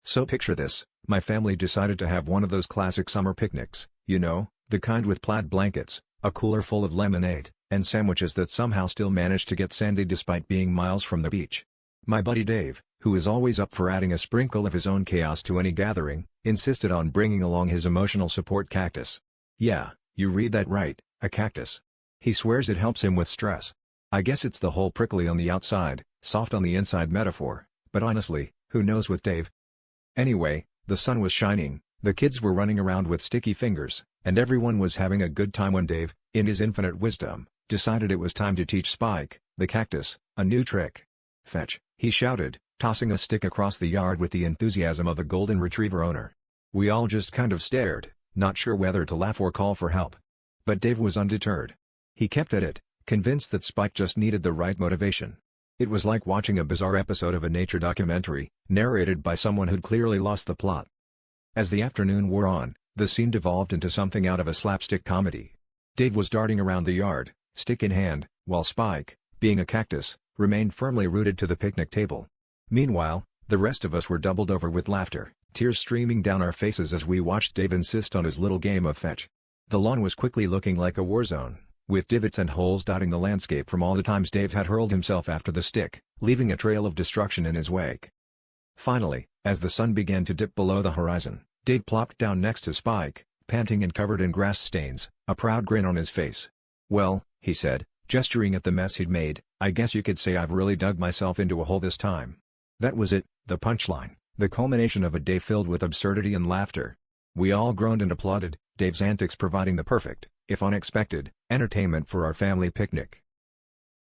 So picture this, my family decided to have one of those classic summer picnics, you know, the kind with plaid blankets, a cooler full of lemonade, and sandwiches that somehow still manage to get sandy despite being miles from the beach. My buddy Dave, who is always up for adding a sprinkle of his own chaos to any gathering, insisted on bringing along his emotional support cactus. Yeah, you read that right, a cactus. He swears it helps him with stress. I guess it's the whole prickly on the outside, soft on the inside metaphor, but honestly, who knows with Dave? Anyway, the sun was shining, the kids were running around with sticky fingers, and everyone was having a good time when Dave, in his infinite wisdom, decided it was time to teach Spike, the cactus, a new trick. "Fetch," he shouted, tossing a stick across the yard with the enthusiasm of a golden retriever owner. We all just kind of stared, not sure whether to laugh or call for help. But Dave was undeterred. He kept at it, convinced that Spike just needed the right motivation. It was like watching a bizarre episode of a nature documentary, narrated by someone who'd clearly lost the plot. As the afternoon wore on, the scene devolved into something out of a slapstick comedy. Dave was darting around the yard, stick in hand, while Spike, being a cactus, remained firmly rooted to the picnic table. Meanwhile, the rest of us were doubled over with laughter, tears streaming down our faces as we watched Dave insist on his little game of fetch. The lawn was quickly looking like a war zone, with divots and holes dotting the landscape from all the times Dave had hurled himself after the stick, leaving a trail of destruction in his wake. Finally, as the sun began to dip below the horizon, Dave plopped down next to Spike, panting and covered in grass stains, a proud grin on his face. "Well," he said, gesturing at the mess he'd made, "I guess you could say I've really dug myself into a hole this time." That was it, the punchline, the culmination of a day filled with absurdity and laughter. We all groaned and applauded, Dave's antics providing the perfect, if unexpected, entertainment for our family picnic.